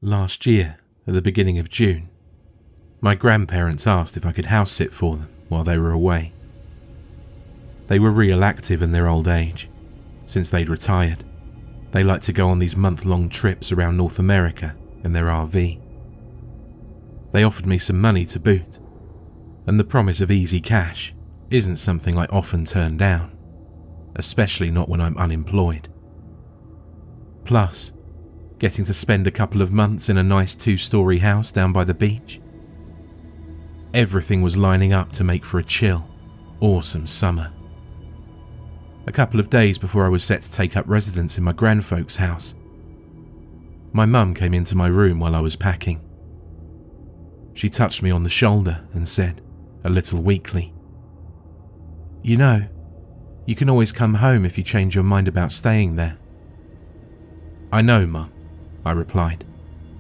Last year, at the beginning of June, my grandparents asked if I could house sit for them while they were away. They were real active in their old age. Since they'd retired, they liked to go on these month-long trips around North America in their RV. They offered me some money to boot, and the promise of easy cash isn't something I often turn down, especially not when I'm unemployed. Plus, getting to spend a couple of months in a nice 2-story house down by the beach. Everything was lining up to make for a chill, awesome summer. A couple of days before I was set to take up residence in my grandfolks' house, my mum came into my room while I was packing. She touched me on the shoulder and said, a little weakly, "You know, you can always come home if you change your mind about staying there." "I know, Mum," I replied,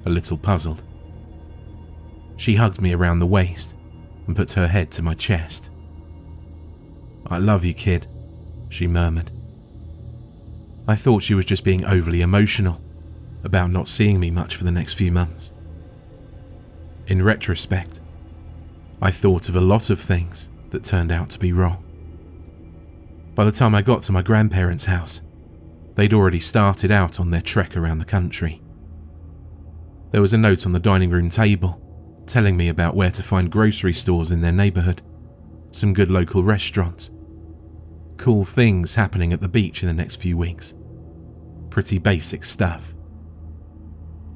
a little puzzled. She hugged me around the waist and put her head to my chest. "I love you, kid," she murmured. I thought she was just being overly emotional about not seeing me much for the next few months. In retrospect, I thought of a lot of things that turned out to be wrong. By the time I got to my grandparents' house, they'd already started out on their trek around the country. There was a note on the dining room table telling me about where to find grocery stores in their neighbourhood, some good local restaurants, cool things happening at the beach in the next few weeks. Pretty basic stuff.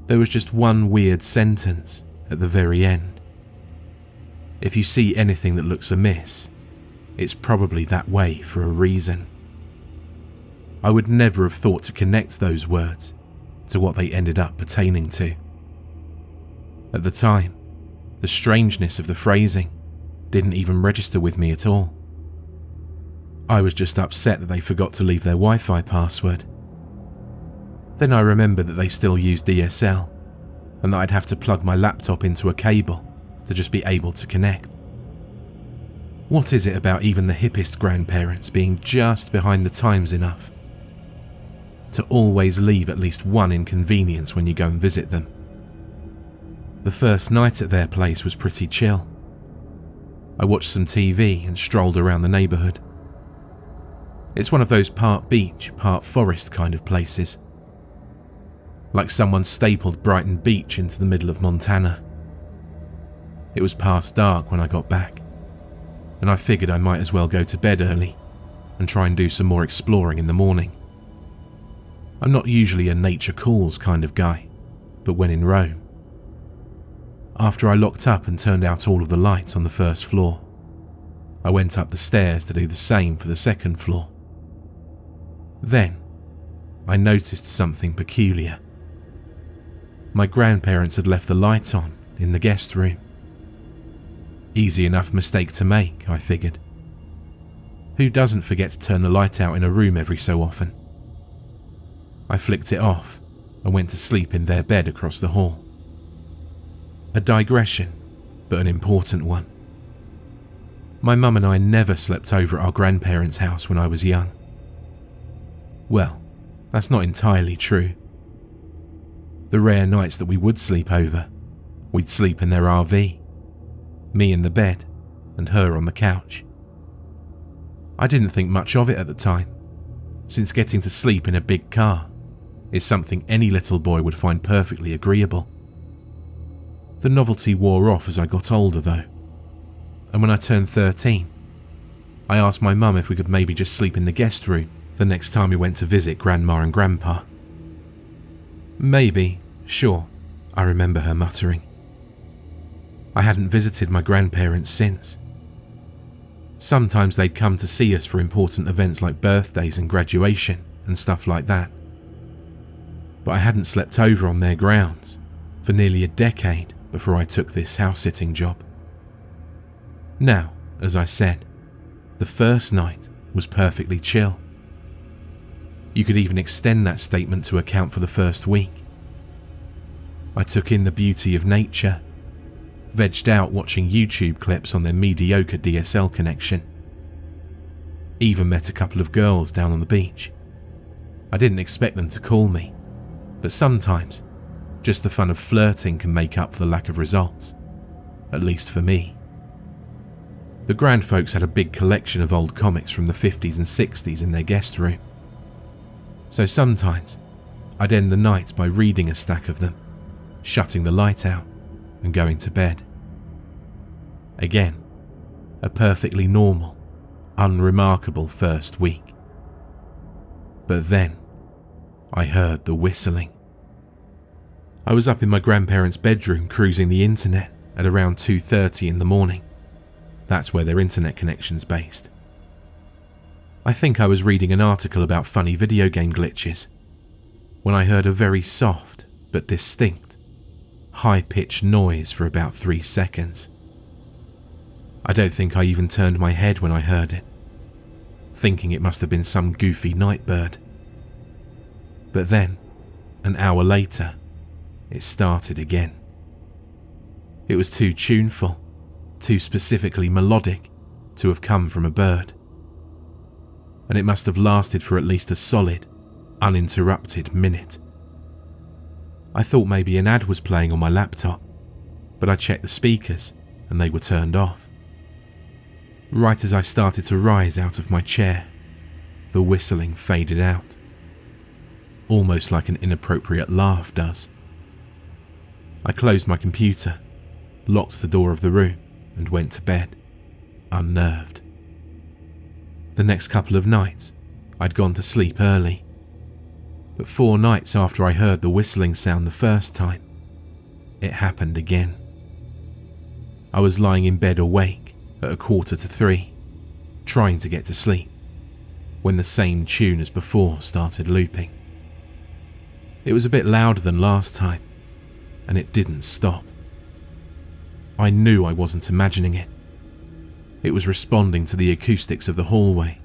There was just one weird sentence at the very end. If you see anything that looks amiss, it's probably that way for a reason. I would never have thought to connect those words to what they ended up pertaining to. At the time, the strangeness of the phrasing didn't even register with me at all. I was just upset that they forgot to leave their Wi-Fi password. Then I remembered that they still used DSL, and that I'd have to plug my laptop into a cable to just be able to connect. What is it about even the hippest grandparents being just behind the times enough to always leave at least one inconvenience when you go and visit them? The first night at their place was pretty chill. I watched some TV and strolled around the neighbourhood. It's one of those part beach, part forest kind of places. Like someone stapled Brighton Beach into the middle of Montana. It was past dark when I got back, and I figured I might as well go to bed early and try and do some more exploring in the morning. I'm not usually a nature calls kind of guy, but when in Rome. After I locked up and turned out all of the lights on the first floor, I went up the stairs to do the same for the second floor. Then, I noticed something peculiar. My grandparents had left the light on in the guest room. Easy enough mistake to make, I figured. Who doesn't forget to turn the light out in a room every so often? I flicked it off and went to sleep in their bed across the hall. A digression, but an important one. My mum and I never slept over at our grandparents' house when I was young. Well, that's not entirely true. The rare nights that we would sleep over, we'd sleep in their RV, me in the bed and her on the couch. I didn't think much of it at the time, since getting to sleep in a big car is something any little boy would find perfectly agreeable. The novelty wore off as I got older though, and when I turned 13, I asked my mum if we could maybe just sleep in the guest room the next time we went to visit Grandma and Grandpa. "Maybe, sure," I remember her muttering. I hadn't visited my grandparents since. Sometimes they'd come to see us for important events like birthdays and graduation and stuff like that. But I hadn't slept over on their grounds for nearly a decade before I took this house-sitting job. Now, as I said, the first night was perfectly chill. You could even extend that statement to account for the first week. I took in the beauty of nature, vegged out watching YouTube clips on their mediocre DSL connection. Even met a couple of girls down on the beach. I didn't expect them to call me, but sometimes Just the fun of flirting can make up for the lack of results, at least for me. The grandfolks had a big collection of old comics from the 50s and 60s in their guest room. So sometimes I'd end the night by reading a stack of them, shutting the light out and going to bed. Again, a perfectly normal, unremarkable first week. But then I heard the whistling. I was up in my grandparents' bedroom cruising the internet at around 2:30 in the morning. That's where their internet connection's based. I think I was reading an article about funny video game glitches when I heard a very soft but distinct, high-pitched noise for about 3 seconds. I don't think I even turned my head when I heard it, thinking it must have been some goofy night bird. But then, an hour later, it started again. It was too tuneful, too specifically melodic to have come from a bird. And it must have lasted for at least a solid, uninterrupted minute. I thought maybe an ad was playing on my laptop, but I checked the speakers and they were turned off. Right as I started to rise out of my chair, the whistling faded out, almost like an inappropriate laugh does. I closed my computer, locked the door of the room, and went to bed, unnerved. The next couple of nights, I'd gone to sleep early, but 4 nights after I heard the whistling sound the first time, it happened again. I was lying in bed awake at 2:45, trying to get to sleep, when the same tune as before started looping. It was a bit louder than last time, and it didn't stop. I knew I wasn't imagining it. It was responding to the acoustics of the hallway,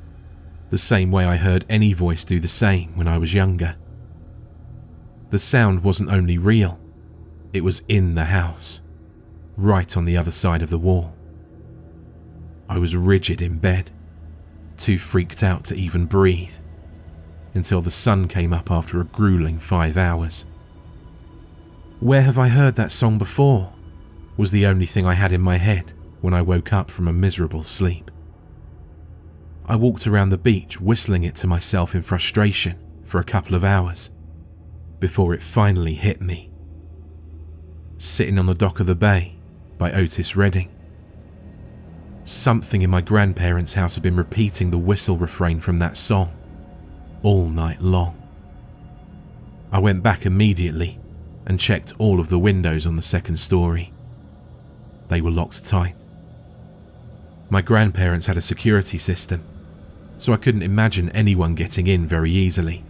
the same way I heard any voice do the same when I was younger. The sound wasn't only real, it was in the house, right on the other side of the wall. I was rigid in bed, too freaked out to even breathe, until the sun came up after a grueling 5 hours. Where have I heard that song before? Was the only thing I had in my head when I woke up from a miserable sleep. I walked around the beach whistling it to myself in frustration for a couple of hours, before it finally hit me. Sitting on the dock of the bay by Otis Redding. Something in my grandparents' house had been repeating the whistle refrain from that song all night long. I went back immediately and checked all of the windows on the second story. They were locked tight. My grandparents had a security system, so I couldn't imagine anyone getting in very easily.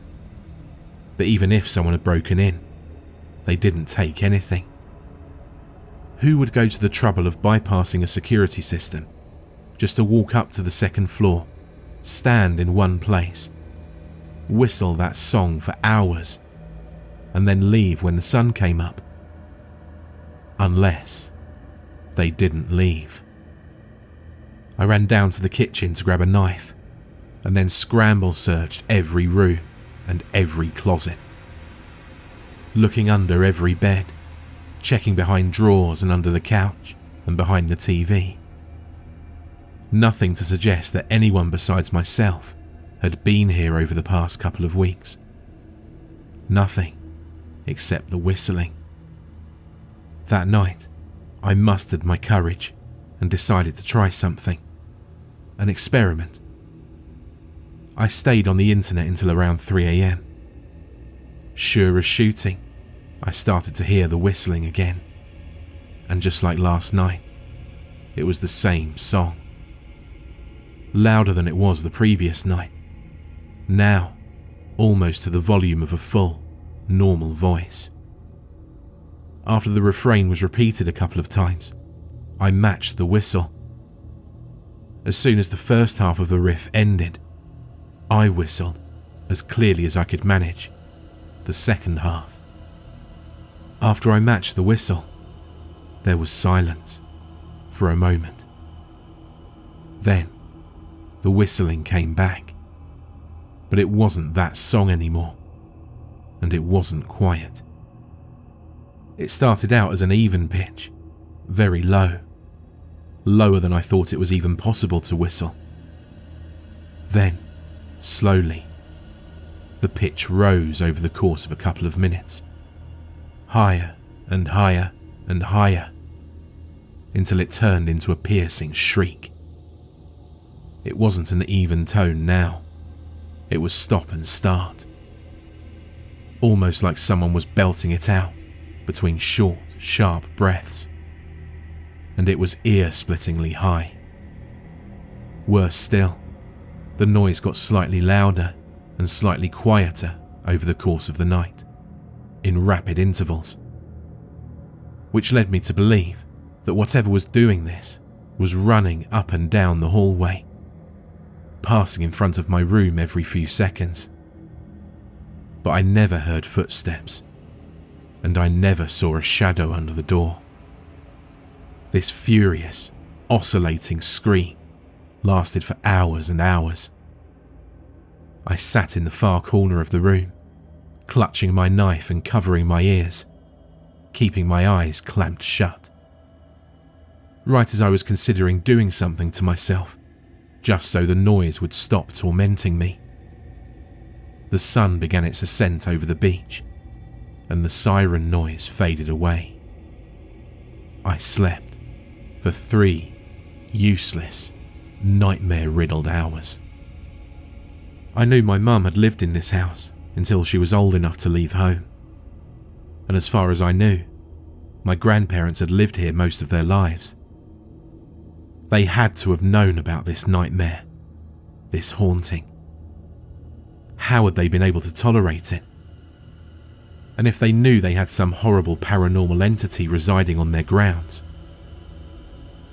But even if someone had broken in, they didn't take anything. Who would go to the trouble of bypassing a security system just to walk up to the second floor, stand in one place, whistle that song for hours, and then leave when the sun came up? Unless they didn't leave. I ran down to the kitchen to grab a knife, and then scramble searched every room and every closet, looking under every bed, checking behind drawers and under the couch and behind the TV. Nothing to suggest that anyone besides myself had been here over the past couple of weeks. Nothing except the whistling. That night, I mustered my courage and decided to try something. An experiment. I stayed on the internet until around 3 a.m. Sure as shooting, I started to hear the whistling again. And just like last night, it was the same song. Louder than it was the previous night. Now, almost to the volume of a full, normal voice. After the refrain was repeated a couple of times, I matched the whistle. As soon as the first half of the riff ended, I whistled, as clearly as I could manage, the second half. After I matched the whistle, there was silence for a moment. Then, the whistling came back, but it wasn't that song anymore, and it wasn't quiet. It started out as an even pitch, very low, lower than I thought it was even possible to whistle. Then, slowly, the pitch rose over the course of a couple of minutes, higher and higher and higher, until it turned into a piercing shriek. It wasn't an even tone now. It was stop and start, almost like someone was belting it out between short, sharp breaths, and it was ear-splittingly high. Worse still, the noise got slightly louder and slightly quieter over the course of the night, in rapid intervals, which led me to believe that whatever was doing this was running up and down the hallway, passing in front of my room every few seconds. But I never heard footsteps, and I never saw a shadow under the door. This furious, oscillating scream lasted for hours and hours. I sat in the far corner of the room, clutching my knife and covering my ears, keeping my eyes clamped shut. Right as I was considering doing something to myself, just so the noise would stop tormenting me, the sun began its ascent over the beach, and the siren noise faded away. I slept for 3 useless, nightmare-riddled hours. I knew my mum had lived in this house until she was old enough to leave home, and as far as I knew, my grandparents had lived here most of their lives. They had to have known about this nightmare, this haunting. How had they been able to tolerate it? And if they knew they had some horrible paranormal entity residing on their grounds,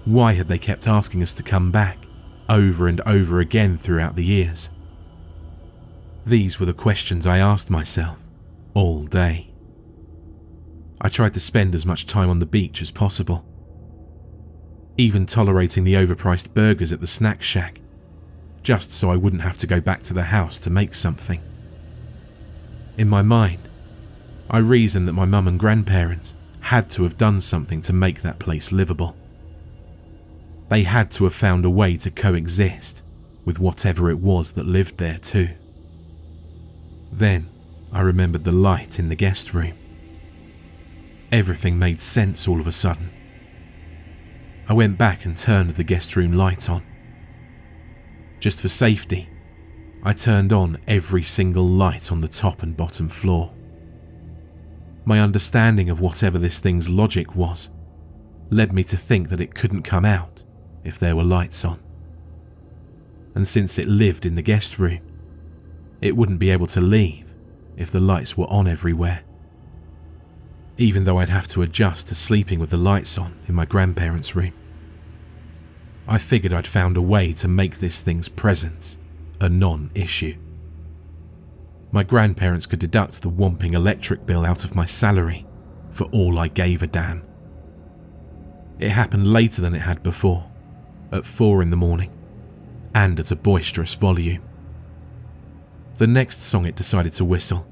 why had they kept asking us to come back over and over again throughout the years? These were the questions I asked myself all day. I tried to spend as much time on the beach as possible, even tolerating the overpriced burgers at the snack shack, just so I wouldn't have to go back to the house to make something. In my mind, I reasoned that my mum and grandparents had to have done something to make that place livable. They had to have found a way to coexist with whatever it was that lived there too. Then I remembered the light in the guest room. Everything made sense all of a sudden. I went back and turned the guest room light on. Just for safety, I turned on every single light on the top and bottom floor. My understanding of whatever this thing's logic was led me to think that it couldn't come out if there were lights on. And since it lived in the guest room, it wouldn't be able to leave if the lights were on everywhere. Even though I'd have to adjust to sleeping with the lights on in my grandparents' room, I figured I'd found a way to make this thing's presence a non-issue. My grandparents could deduct the whomping electric bill out of my salary for all I gave a damn. It happened later than it had before, at 4 in the morning, and at a boisterous volume. The next song it decided to whistle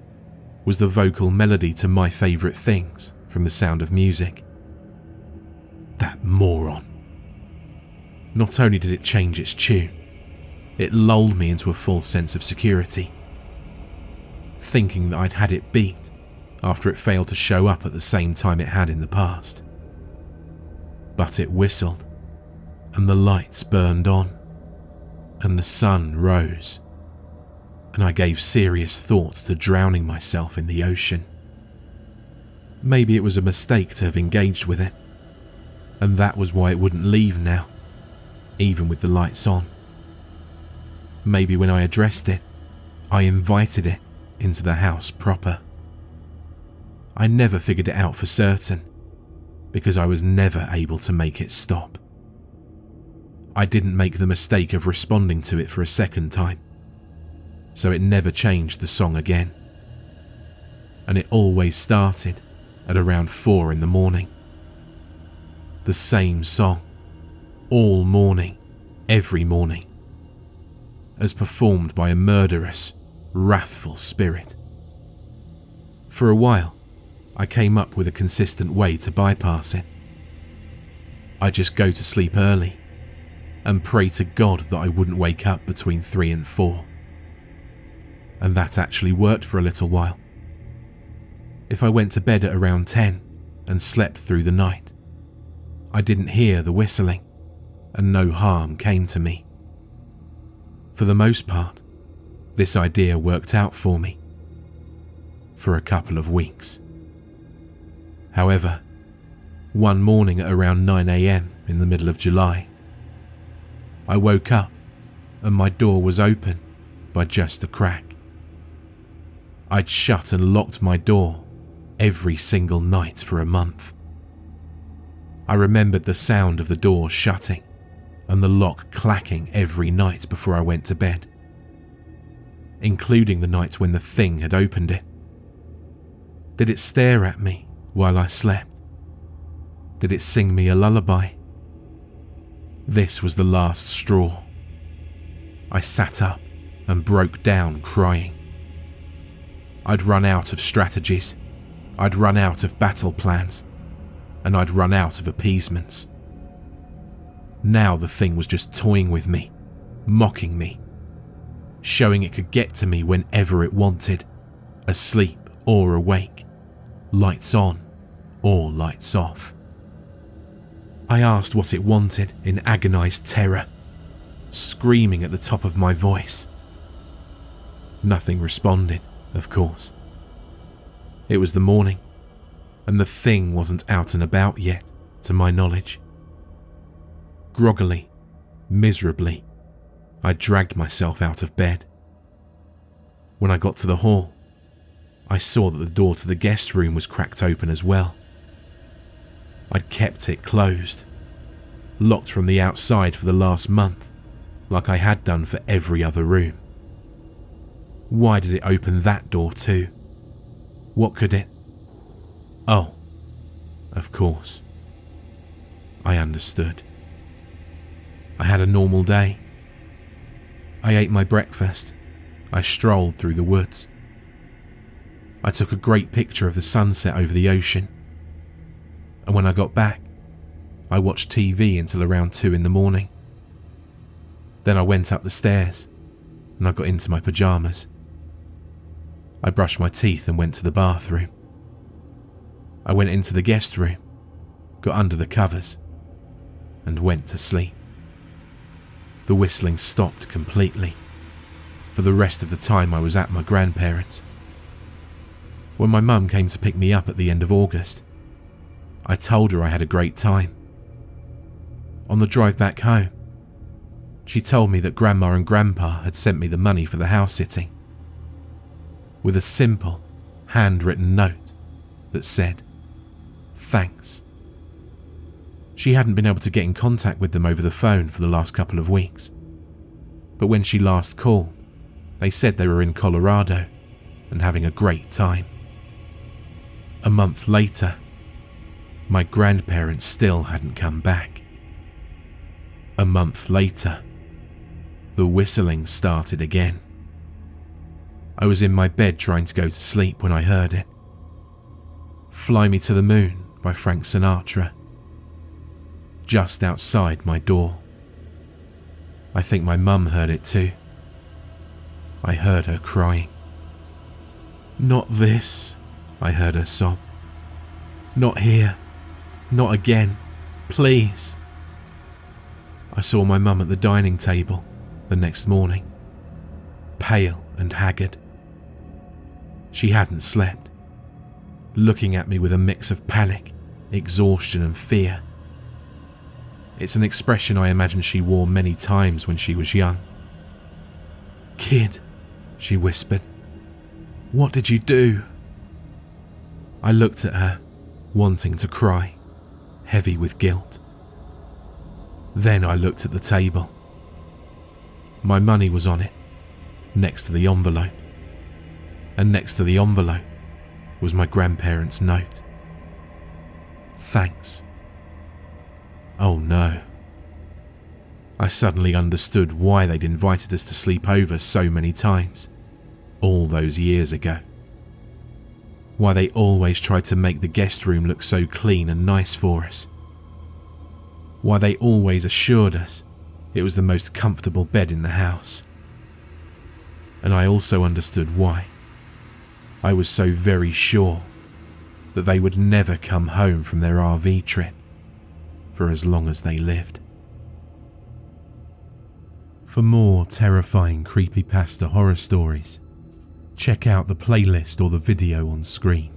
was the vocal melody to My Favourite Things from The Sound of Music. That moron. Not only did it change its tune, it lulled me into a false sense of security, thinking that I'd had it beat after it failed to show up at the same time it had in the past. But it whistled, and the lights burned on, and the sun rose, and I gave serious thoughts to drowning myself in the ocean. Maybe it was a mistake to have engaged with it, and that was why it wouldn't leave now, even with the lights on. Maybe when I addressed it, I invited it into the house proper. I never figured it out for certain, because I was never able to make it stop. I didn't make the mistake of responding to it for a second time, so it never changed the song again. And it always started at around 4 in the morning. The same song, all morning, every morning, as performed by a murderous, wrathful spirit. For a while, I came up with a consistent way to bypass it. I just go to sleep early and pray to God that I wouldn't wake up between 3 and 4. And that actually worked for a little while. If I went to bed at around 10 and slept through the night, I didn't hear the whistling and no harm came to me. For the most part, this idea worked out for me for a couple of weeks. However, one morning at around 9 a.m. in the middle of July, I woke up and my door was open by just a crack. I'd shut and locked my door every single night for a month. I remembered the sound of the door shutting and the lock clacking every night before I went to bed, including the night when the thing had opened it. Did it stare at me while I slept? Did it sing me a lullaby? This was the last straw. I sat up and broke down crying. I'd run out of strategies, I'd run out of battle plans, and I'd run out of appeasements. Now the thing was just toying with me, mocking me, showing it could get to me whenever it wanted, asleep or awake, lights on or lights off. I asked what it wanted in agonized terror, screaming at the top of my voice. Nothing responded, of course. It was the morning, and the thing wasn't out and about yet, to my knowledge. Groggily, miserably, I dragged myself out of bed. When I got to the hall, I saw that the door to the guest room was cracked open as well. I'd kept it closed, locked from the outside for the last month, like I had done for every other room. Why did it open that door too? What could it? Oh, of course. I understood. I had a normal day. I ate my breakfast. I strolled through the woods. I took a great picture of the sunset over the ocean. And when I got back, I watched TV until around 2 in the morning. Then I went up the stairs and I got into my pajamas. I brushed my teeth and went to the bathroom. I went into the guest room, got under the covers, and went to sleep. The whistling stopped completely. For the rest of the time I was at my grandparents'. When my mum came to pick me up at the end of August, I told her I had a great time. On the drive back home, she told me that Grandma and Grandpa had sent me the money for the house sitting, with a simple, handwritten note that said, "Thanks." She hadn't been able to get in contact with them over the phone for the last couple of weeks, but when she last called, they said they were in Colorado and having a great time. A month later, my grandparents still hadn't come back. A month later, the whistling started again. I was in my bed trying to go to sleep when I heard it. "Fly Me to the Moon" by Frank Sinatra. Just outside my door. I think my mum heard it too. I heard her crying. "Not this," I heard her sob. "Not here. Not again. Please." I saw my mum at the dining table the next morning, pale and haggard. She hadn't slept, looking at me with a mix of panic, exhaustion and fear. It's an expression I imagine she wore many times when she was young. "Kid," she whispered, "what did you do?" I looked at her, wanting to cry, heavy with guilt. Then I looked at the table. My money was on it, next to the envelope. And next to the envelope was my grandparents' note. "Thanks." Oh no. I suddenly understood why they'd invited us to sleep over so many times, all those years ago. Why they always tried to make the guest room look so clean and nice for us. Why they always assured us it was the most comfortable bed in the house. And I also understood why. I was so very sure that they would never come home from their RV trip for as long as they lived. For more terrifying creepypasta horror stories, check out the playlist or the video on screen.